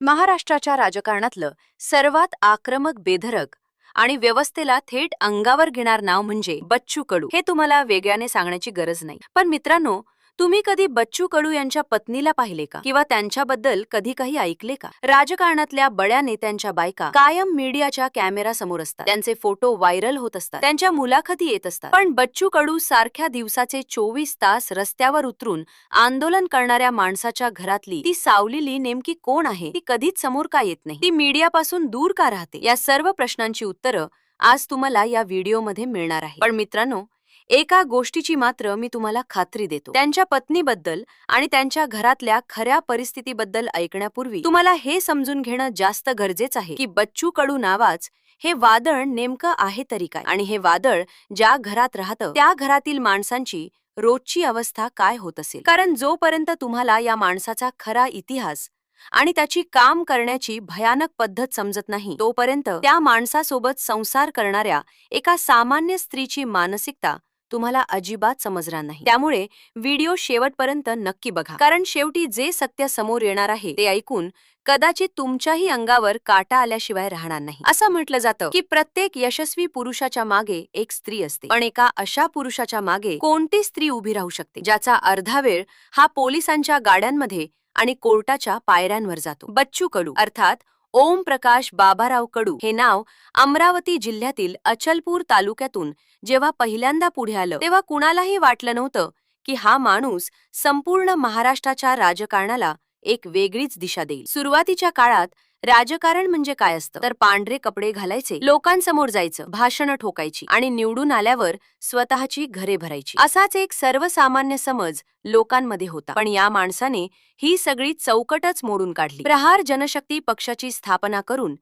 महाराष्ट्राच्या राजकारणातलं सर्वात आक्रमक, बेधडक आणि व्यवस्थेला थेट अंगावर घेणार नाव म्हणजे बच्चू कडू. हे तुम्हाला वेगळ्याने सांगण्याची गरज नाही. पण मित्रांनो, तुम्ही कधी बच्चू कडू यांच्या पत्नीला पाहिले का? किंवा त्यांच्याबद्दल कधी काही ऐकले का? राजकारणातल्या बड्या नेत्यांच्या बायका कायम मीडियाच्या कॅमेरा समोर असतात. त्यांचे फोटो व्हायरल होत असतात, त्यांच्या मुलाखती येत असतात. पण बच्चू कडू सारख्या दिवसाचे 24 तास रस्त्यावर उतरून आंदोलन करणाऱ्या माणसाच्या घरातली ती सावलेली नेमकी कोण आहे? ती कधीच समोर का येत नाही? ती मीडियापासून दूर का राहते? या सर्व प्रश्नांची उत्तरं आज तुम्हाला या व्हिडिओमध्ये मिळणार आहे. पण मित्रांनो, एका गोष्टीची मात्र मी तुम्हाला खात्री देतो, त्यांच्या पत्नीबद्दल आणि त्यांच्या घरातल्या खऱ्या परिस्थितीबद्दल ऐकण्यापूर्वी तुम्हाला हे समजून घेणं जास्त गरजेचं आहे की बच्चू कडू नावाच हे वादळ नेमकं आहे तरी काय, आणि हे वादळ ज्या घरात राहतं त्या घरातील माणसांची रोजची अवस्था काय होत असेल. कारण जोपर्यंत तुम्हाला या माणसाचा खरा इतिहास आणि त्याची काम करण्याची भयानक पद्धत समजत नाही, तोपर्यंत त्या माणसासोबत संसार करणाऱ्या एका सामान्य स्त्रीची मानसिकता तुम्हाला अजिबात समजणार नाही. त्यामुळे व्हिडिओ शेवटपर्यंत नक्की बघा, कारण शेवटी जे सत्य समोर येणार आहे ते ऐकून कदाचित तुमच्याही अंगावर काटा आल्याशिवाय राहणार नाही. असं म्हटलं जातं की प्रत्येक यशस्वी पुरुषाच्या मागे एक स्त्री असते, पण एका अशा पुरुषाच्या मागे कोणती स्त्री उभी राहू शकते ज्याचा अर्धा वेळ हा पोलिसांच्या गाड्यांमध्ये आणि कोर्टाच्या पायऱ्यांवर जातो? बच्चू कडू अर्थात ओम प्रकाश बाबाराव कडू हे नाव अमरावती जिल्ह्यातील अचलपूर तालुक्यातून जेव्हा पहिल्यांदा पुढे आलं तेव्हा कुणालाही वाटलं नव्हतं की हा माणूस संपूर्ण महाराष्ट्राच्या राजकारणाला एक वेगळीच दिशा देईल. सुरुवातीच्या काळात राजकारण म्हणजे काय असतं तर पांढरे कपडे घालायचे, लोकांसमोर जायचं, भाषणं ठोकायची आणि निवडून आल्यावर स्वतःची घरे भरायची, असाच एक सर्वसामान्य समज लोकांमध्ये होता. पण या माणसाने ही सगळी चौकटच मोडून काढली. प्रहार जनशक्ती पक्षाची स्थापना करून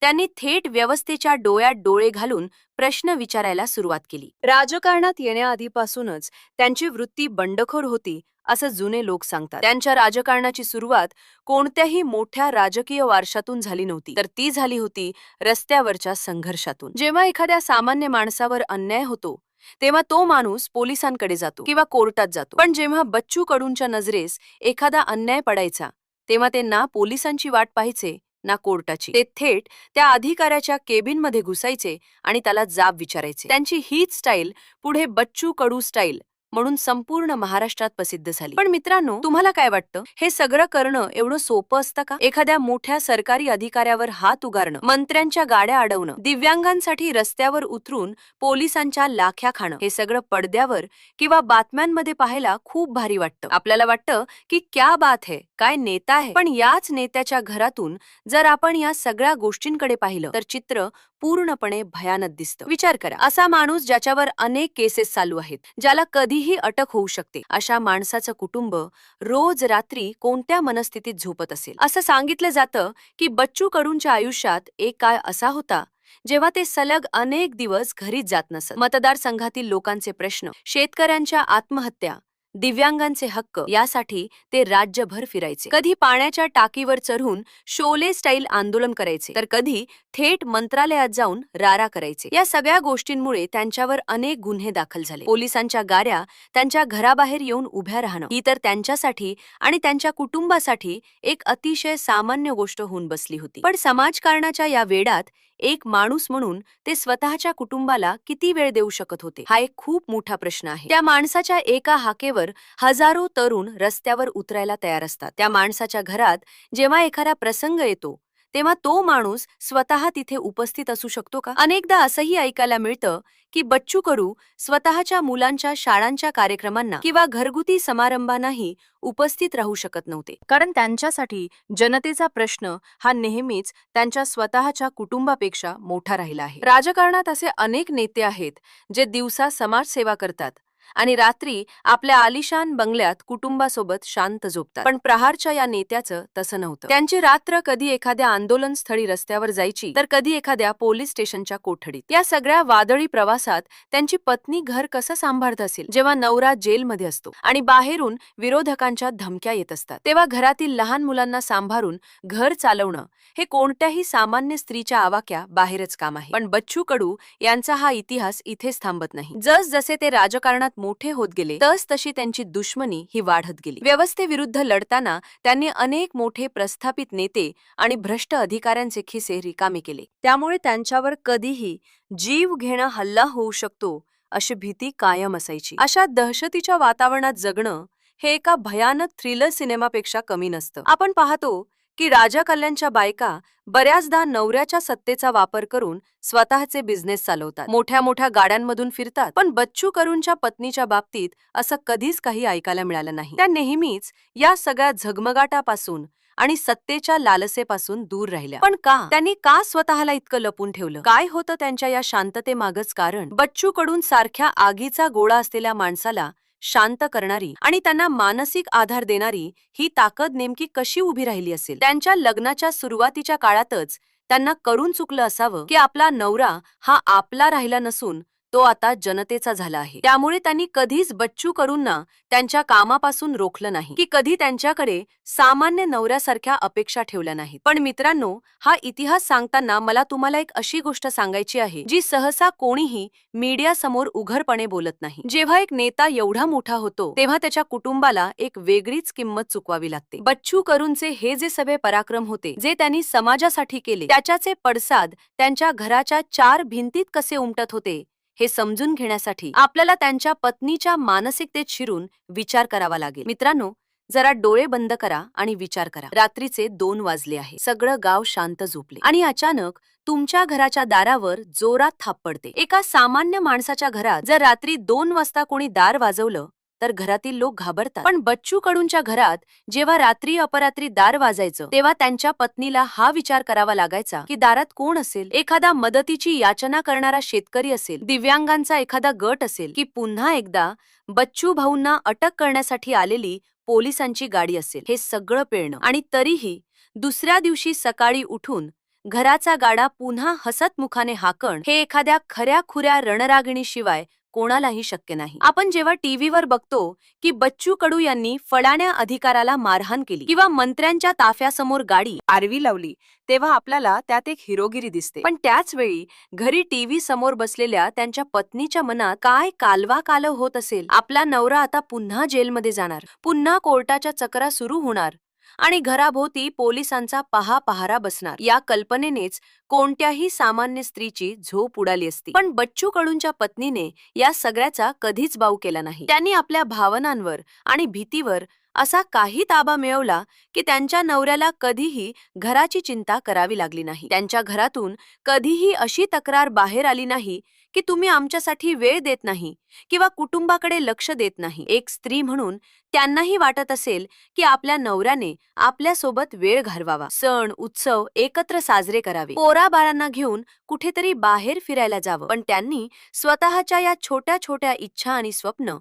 त्यांनी थेट व्यवस्थेच्या डोळ्यात डोळे घालून प्रश्न विचारायला सुरुवात केली. राजकारणात येण्याआधीपासूनच त्यांची वृत्ती बंडखोर होती असं जुने लोक सांगतात. त्यांच्या राजकारणाची सुरुवात कोणत्याही मोठ्या राजकीय वारशातून झाली नव्हती, तर ती झाली होती रस्त्यावरच्या संघर्षातून. जेव्हा एखाद्या सामान्य माणसावर अन्याय होतो तेव्हा तो माणूस पोलिसांकडे जातो किंवा कोर्टात जातो. पण जेव्हा बच्चू कडूंच्या नजरेस एखादा अन्याय पडायचा तेव्हा ते ना पोलिसांची वाट पाहायचे ना कोर्टाची. ते थेट त्या अधिकाऱ्याच्या केबिनमध्ये घुसायचे आणि त्याला जाब विचारायचे. त्यांची हीच स्टाईल पुढे बच्चू कडू स्टाईल म्हणून संपूर्ण महाराष्ट्रात प्रसिद्ध झाली. पण मित्रांनो, तुम्हाला काय वाटतं, हे सगळं करणं एवढं सोपं असतं का? एखाद्या मोठ्या सरकारी अधिकाऱ्यावर हात उगारणं, मंत्र्यांच्या गाड्या अडवणं, दिव्यांगांसाठी रस्त्यावर उतरून पोलिसांच्या लाख्या खाणं, हे सगळं पडद्यावर किंवा बातम्यांमध्ये पाहायला खूप भारी वाटतं. आपल्याला वाटतं की क्या बात है, काय नेता आहे. पण याच नेत्याच्या घरातून जर आपण या सगळ्या गोष्टींकडे पाहिलं तर चित्र पूर्णपणे भयानक दिसतं. विचार करा, असा माणूस ज्याच्यावर अनेक केसेस चालू आहेत, ज्याला कधीही अटक होऊ शकते, अशा माणसाचं कुटुंब रोज रात्री कोणत्या मनस्थितीत झोपत असेल? असं सांगितलं जातं की बच्चू कडूंच्या आयुष्यात एक काळ असा होता जेव्हा ते सलग अनेक दिवस घरीच जात नसत. मतदारसंघातील लोकांचे प्रश्न, शेतकऱ्यांच्या आत्महत्या, दिव्यांगांचे हक्क यासाठी ते राज्यभर फिरायचे. कधी पाण्याच्या टाकीवर चढून शोले स्टाईल आंदोलन करायचे, तर कधी थेट मंत्रालयात जाऊन रारा करायचे. या सगळ्या गोष्टींमुळे त्यांच्यावर अनेक गुन्हे दाखल झाले. पोलिसांच्या गाड्या त्यांच्या घराबाहेर येऊन उभ्या राहणं ही तर त्यांच्यासाठी आणि त्यांच्या कुटुंबासाठी एक अतिशय सामान्य गोष्ट होऊन बसली होती. पण समाजकारणाच्या या वेडात एक माणूस म्हणून ते स्वतःच्या कुटुंबाला किती वेळ देऊ शकत होते, हा एक खूप मोठा प्रश्न आहे. त्या माणसाच्या एका हाकेवर हजारो तरुण रस्त्यावर उतरायला तयार असतात. त्या माणसाच्या घरात जेव्हा एखादा प्रसंग येतो तेव्हा तो माणूस स्वतः तिथे उपस्थित असू शकतो का? अनेकदा असंही ऐकायला मिळतं की बच्चू कडू स्वतःच्या मुलांच्या शाळांच्या कार्यक्रमांना किंवा घरगुती समारंभांनाही उपस्थित राहू शकत नव्हते, कारण त्यांच्यासाठी जनतेचा प्रश्न हा नेहमीच त्यांच्या स्वतःच्या कुटुंबापेक्षा मोठा राहिला आहे. राजकारणात असे अनेक नेते आहेत जे दिवसा समाजसेवा करतात आणि रात्री आपल्या आलिशान बंगल्यात कुटुंबासोबत शांत झोपतात. पण प्रहारच्या या नेत्याचं तसं नव्हतं. त्यांची रात्र कधी एखाद्या आंदोलन स्थळी रस्त्यावर जायची, तर कधी एखाद्या पोलीस स्टेशनच्या कोठडीत. या सगळ्या वादळी प्रवासात त्यांची पत्नी घर कसं सांभाळत असेल जेव्हा नवरा जेलमध्ये असतो आणि बाहेरून विरोधकांच्या धमक्या येत असतात? तेव्हा घरातील लहान मुलांना सांभाळून घर चालवणं हे कोणत्याही सामान्य स्त्रीच्या आवाक्या बाहेरच काम आहे. पण बच्चू कडू यांचा हा इतिहास इथेच थांबत नाही. जसजसे ते राजकारणात मोठे होत गेले तस तशी त्यांची दुश्मनी ही वाढत गेली. व्यवस्थेविरुद्ध लढताना त्यांनी अनेक मोठे प्रस्थापित नेते आणि भ्रष्ट अधिकाऱ्यांचे खिसे रिकामे केले. त्यामुळे त्यांच्यावर कधीही जीव घेणा हल्ला होऊ शकतो अशी भीती कायम असायची. अशा दहशतीच्या वातावरणात जगणं हे एका भयानक थ्रिलर सिनेमापेक्षा कमी नसतं. आपण पाहतो की राजा कल्याणच्या बायका बऱ्याचदा नवऱ्याच्या सत्तेचा वापर करून स्वतःचे बिझनेस चालवतात, मोठ्या मोठ्या गाड्यांमधून फिरतात. पण बच्चू कडूंच्या पत्नीच्या बाबतीत असं कधीच काही ऐकायला मिळालं नाही. त्या नेहमीच या सगळ्या झगमगाटापासून आणि सत्तेच्या लालसेपासून दूर राहिल्या. पण त्यांनी का स्वतःला इतकं लपून ठेवलं? काय होतं त्यांच्या या शांततेमागच कारण? बच्चू कडून सारख्या आगीचा गोळा असलेल्या माणसाला शांत करणारी आणि त्यांना मानसिक आधार देणारी ही ताकद नेमकी कशी उभी राहिली असेल? त्यांच्या लग्नाच्या सुरुवातीच्या काळातच त्यांना करून चुकलं असावं की आपला नवरा हा आपला राहिला नसून तो आता जनतेचा झाला आहे. त्यामुळे त्यांनी कधीच बच्चू कडूंना त्यांच्या कामापासून रोखलं नाही की कधी त्यांच्याकडे सामान्य नवऱ्यासारख्या अपेक्षा ठेवल्या नाहीत. पण मित्रांनो, हा इतिहास सांगताना मला तुम्हाला एक अशी गोष्ट सांगायची आहे जी सहसा कोणीही मीडिया समोर उघडपणे बोलत नाही. जेव्हा एक नेता एवढा मोठा होतो तेव्हा त्याच्या कुटुंबाला एक वेगळीच किंमत चुकवावी लागते. बच्चू कडूंचे हे जे सगळे पराक्रम होते जे त्यांनी समाजासाठी केले त्याच्याचे पडसाद त्यांच्या घराच्या चार भिंतीत कसे उमटत होते हे समजून घेण्यासाठी आपल्याला त्यांच्या पत्नीच्या मानसिकतेत शिरून विचार करावा लागेल. मित्रांनो, जरा डोळे बंद करा आणि विचार करा. रात्रीचे 2 वाजले आहे. सगळं गाव शांत झोपले आणि अचानक तुमच्या घराच्या दारावर जोरात थाप पडते. एका सामान्य माणसाच्या घरात जर रात्री 2 वाजता कोणी दार वाजवलं तर घरातील लोक घाबरतात. पण बच्चू कडूंच्या घरात जेव्हा रात्री अपरात्री दार वाजायचं तेव्हा त्यांच्या पत्नीला हा विचार करावा लागायचा की दारात कोण असेल? एखादा मदतीची याचना करणारा शेतकरी असेल, दिव्यांगांचा एखादा गट असेल, की पुन्हा एकदा बच्चू भाऊंना अटक करण्यासाठी आलेली पोलिसांची गाडी असेल? हे सगळं पेळणं आणि तरीही दुसऱ्या दिवशी सकाळी उठून घराचा गाडा पुन्हा हसतमुखाने हाकण हे एखाद्या खऱ्या खुऱ्या रणरागिणीशिवाय कोणालाही शक्य नाही. आपण जेव्हा टीव्हीवर बघतो की बच्चू कडू यांनी फडाण्या अधिकाराला मारहाण केली किंवा मंत्र्यांच्या ताफ्यासमोर गाडी आरवी लावली तेव्हा आपल्याला त्यात एक हिरोगिरी दिसते. पण त्याच वेळी घरी टीव्ही समोर बसलेल्या त्यांच्या पत्नीच्या मनात काय कालवा कालव होत असेल? आपला नवरा आता पुन्हा जेलमध्ये जाणार, पुन्हा कोर्टाच्या चक्रा सुरू होणार आणि घराभोवती पोलिसांचा पहारा बसणार. या कल्पनेनेच कोणत्याही सामान्य स्त्रीची झोप उडाली असती. पण बच्चू कडूंच्या पत्नीने या सगळ्याचा कधीच बाऊ केला नाही. त्यांनी आपल्या भावनांवर आणि भीतीवर असा काही ताबा मिळवला की त्यांच्या नवऱ्याला कधीही घराची चिंता करावी लागली नाही. त्यांच्या घरातून कधीही अशी तक्रार बाहेर आली नाही की तुम्ही आमच्यासाठी वेळ देत नाही किंवा कुटुंबाकडे लक्ष देत नाही. एक स्त्री म्हणून त्यांनाही वाटत असेल की आपल्या नवऱ्याने आपल्यासोबत वेळ घालवावा, सण उत्सव एकत्र साजरे करावे, पोराबाळांना घेऊन कुठेतरी बाहेर फिरायला जावं. पण त्यांनी स्वतःच्या या छोट्या छोट्या इच्छा आणि स्वप्न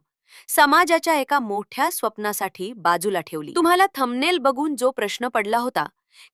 समाजाच्या एका मोठ्या स्वप्नासाठी बाजूला ठेवली. तुम्हाला थंबनेल बघून जो प्रश्न पडला होता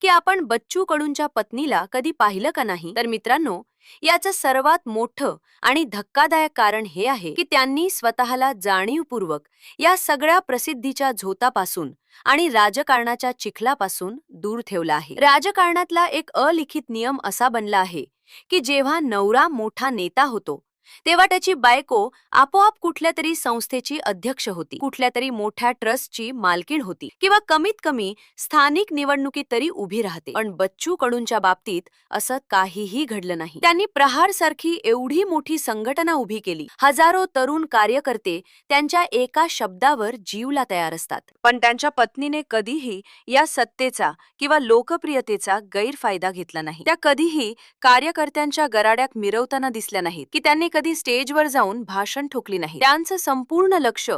की आपण बच्चू कडूंच्या पत्नीला कधी पाहिलं का नाही, तर मित्रांनो, याचं सर्वात मोठं आणि धक्कादायक कारण हे आहे की त्यांनी स्वतःला जाणीवपूर्वक या सगळ्या प्रसिद्धीच्या झोतापासून आणि राजकारणाच्या चिखलापासून दूर ठेवला आहे. राजकारणातला एक अलिखित नियम असा बनला आहे की जेव्हा नवरा मोठा नेता होतो तेव्हा त्याची बायको आपोआप कुठल्या तरी संस्थेची अध्यक्ष होती, कुठल्या तरी मोठ्या ट्रस्टची मालकीण होती किंवा कमीत कमी स्थानिक निवडणुकीत तरी उभी राहते. पण बच्चू कडूंच्या बाबतीत असं काहीही घडलं नाही. त्यांनी प्रहार सारखी एवढी मोठी संघटना उभी केली. हजारो तरुण कार्यकर्ते त्यांच्या एका शब्दावर जीवला तयार असतात. पण त्यांच्या पत्नीने कधीही या सत्तेचा किंवा लोकप्रियतेचा गैरफायदा घेतला नाही. त्या कधीही कार्यकर्त्यांच्या गराड्यात मिरवताना दिसल्या नाहीत की त्यांनी कधी स्टेजवर जाऊन भाषण ठोकली नाही. त्यांचं संपूर्ण लक्ष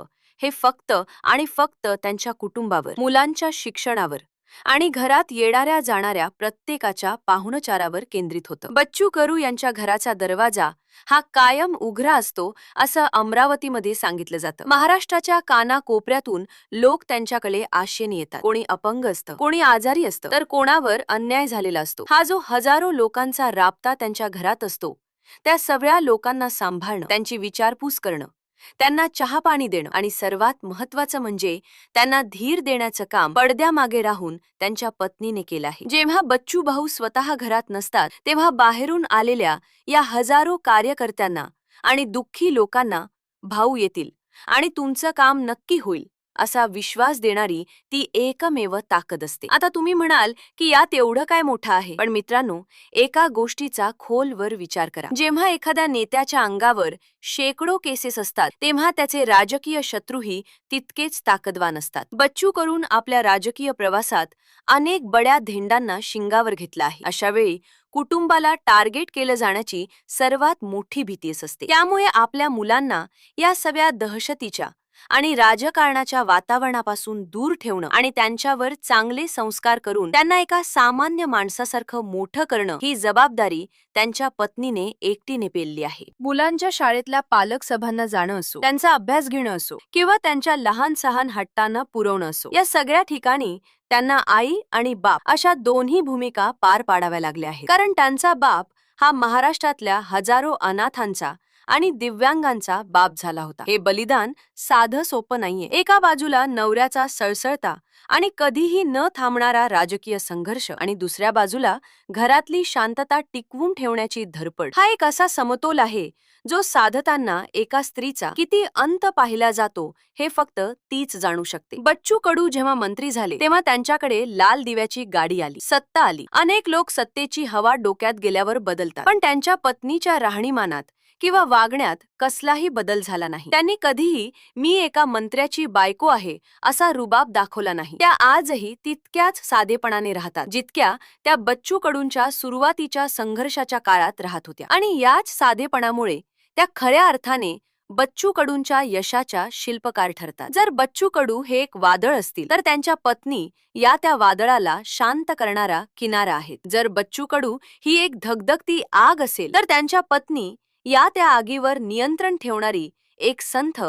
हे फक्त आणि फक्त त्यांच्या कुटुंबावर, मुलांच्या शिक्षणावर आणि घरात येणाऱ्या जाणाऱ्या प्रत्येकाच्या पाहुणचारावर केंद्रित होतं. बच्चू कडू यांच्या घराचा दरवाजा हा कायम उघडा असतो असं अमरावतीमध्ये सांगितलं जातं. महाराष्ट्राच्या कानाकोपऱ्यातून लोक त्यांच्याकडे आशेने येतात. कोणी अपंग असतं, कोणी आजारी असतं, तर कोणावर अन्याय झालेला असतो. हा जो हजारो लोकांचा राबता त्यांच्या घरात असतो त्या सगळ्या लोकांना सांभाळणं, त्यांची विचारपूस करणं, त्यांना चहा पाणी देणं आणि सर्वात महत्त्वाचं म्हणजे त्यांना धीर देण्याचं काम पडद्यामागे राहून त्यांच्या पत्नीने केलं आहे. जेव्हा बच्चू भाऊ स्वतः घरात नसतात तेव्हा बाहेरून आलेल्या या हजारो कार्यकर्त्यांना आणि दुःखी लोकांना भाऊ येतील आणि तुमचं काम नक्की होईल असा विश्वास देणारी ती एकमेव ताकद असते. आता तुम्ही म्हणाल की यात एवढं काय मोठं आहे, पण मित्रांनो, एका गोष्टीचा खोलवर विचार करा. जेव्हा एखाद्या नेत्याच्या अंगावर शेकडो केसेस असतात तेव्हा त्याचे राजकीय शत्रूही तितकेच ताकदवान असतात. बच्चू कडून आपल्या राजकीय प्रवासात अनेक बड्या धेंडांना शिंगावर घेतला आहे. अशा वेळी कुटुंबाला टार्गेट केलं जाण्याची सर्वात मोठी भीती असते. त्यामुळे आपल्या मुलांना या सगळ्या दहशतीच्या आणि राजकारणाच्या वातावरणापासून दूर ठेवणं आणि त्यांच्यावर चांगले संस्कार करून त्यांना एका सामान्य माणसासारखं मोठं करणं ही जबाबदारी त्यांच्या पत्नीने एकटीने पेलली आहे. मुलांच्या शाळेतल्या पालक सभांना जाणं असो, त्यांचा अभ्यास घेणं असो किंवा त्यांच्या लहान सहान हट्टांना पुरवणं असो, या सगळ्या ठिकाणी त्यांना आई आणि बाप अशा दोन्ही भूमिका पार पाडाव्या लागल्या आहेत. कारण त्यांचा बाप हा महाराष्ट्रातल्या हजारो अनाथांचा आणि दिव्यांगांचा बाप झाला होता. हे बलिदान साधं सोपं नाहीये. एका बाजूला नवऱ्याचा सळसळता आणि कधीही न थांबणारा राजकीय संघर्ष आणि दुसऱ्या बाजूला घरातली शांतता टिकवून ठेवण्याची धडपड. हा एक असा समतोल आहे जो साधताना एका स्त्रीचा किती अंत पाहिला जातो हे फक्त तीच जाणू शकते. बच्चू कडू जेव्हा मंत्री झाले तेव्हा त्यांच्याकडे लाल दिव्याची गाडी आली, सत्ता आली. अनेक लोक सत्तेची हवा डोक्यात गेल्यावर बदलतात, पण त्यांच्या पत्नीच्या राहणीमानात किंवा वागण्यात कसलाही बदल झाला नाही. त्यांनी कधीही मी एका मंत्र्याची बायको आहे असा रुबाब दाखवला नाही. त्या आजही तितक्याच साधेपणाने राहतात जितक्या त्या बच्चू कडूंच्या सुरुवातीच्या संघर्षाच्या काळात राहत होत्या. आणि याच साधेपणामुळे त्या खऱ्या अर्थाने बच्चू कडूंच्या यशाच्या शिल्पकार ठरतात. जर बच्चू कडू हे एक वादळ असतील तर त्यांच्या पत्नी या त्या वादळाला शांत करणारा किनारा आहेत. जर बच्चू कडू ही एक धगधगती आग असेल तर त्यांच्या पत्नी या त्या आगीवर नियंत्रण ठेवणारी एक संथ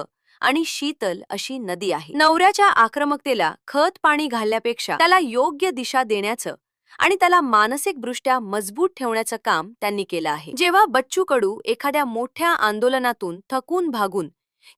आणि शीतल अशी नदी आहे. नवऱ्याच्या आक्रमकतेला खत पाणी घालण्यापेक्षा त्याला योग्य दिशा देण्याचं आणि त्याला मानसिकदृष्ट्या मजबूत ठेवण्याचं काम त्यांनी केलं आहे. जेव्हा बच्चू कडू एखाद्या मोठ्या आंदोलनातून थकून भागून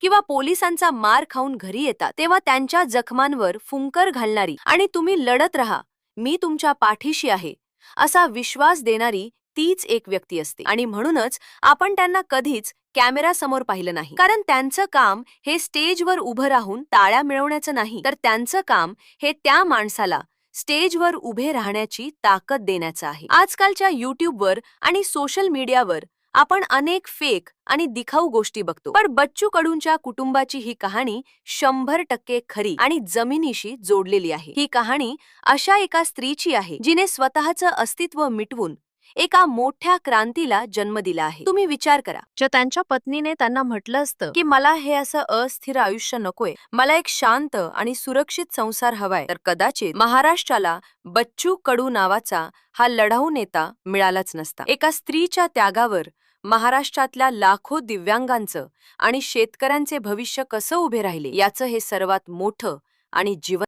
किंवा पोलिसांचा मार खाऊन घरी येतात तेव्हा त्यांच्या जखमांवर फुंकर घालणारी आणि तुम्ही लढत राहा, मी तुमच्या पाठीशी आहे असा विश्वास देणारी तीच एक व्यक्ती असते. आणि म्हणूनच आपण त्यांना कधीच कॅमेरा समोर पाहिलं नाही, कारण त्यांचं काम हे स्टेजवर उभं राहून टाळ्या मिळवण्याचं नाही, तर त्यांचं काम हे त्या माणसाला स्टेजवर उभे राहण्याची ताकद देण्याचं आहे. आजकालच्या युट्यूबवर आणि सोशल मीडियावर आपण अनेक फेक आणि दिखाऊ गोष्टी बघतो, पण बच्चू कडूंच्या कुटुंबाची ही कहाणी 100% खरी आणि जमिनीशी जोडलेली आहे. ही कहाणी अशा एका स्त्रीची आहे जिने स्वतःचं अस्तित्व मिटवून एका मोठ्या क्रांतीला जन्म दिला आहे. तुम्ही विचार करा, जर त्यांच्या पत्नीने त्यांना म्हटलं असतं की मला हे असं अस्थिर आयुष्य नकोय, मला एक शांत आणि सुरक्षित संसार हवाय, तर कदाचित महाराष्ट्राला बच्चू कडू नावाचा हा लढाऊ नेता मिळालाच नसता. एका स्त्रीच्या त्यागावर महाराष्ट्रातल्या लाखो दिव्यांगांचं आणि शेतकऱ्यांचे भविष्य कसं उभे राहिले याचं हे सर्वात मोठं आणि जिवंत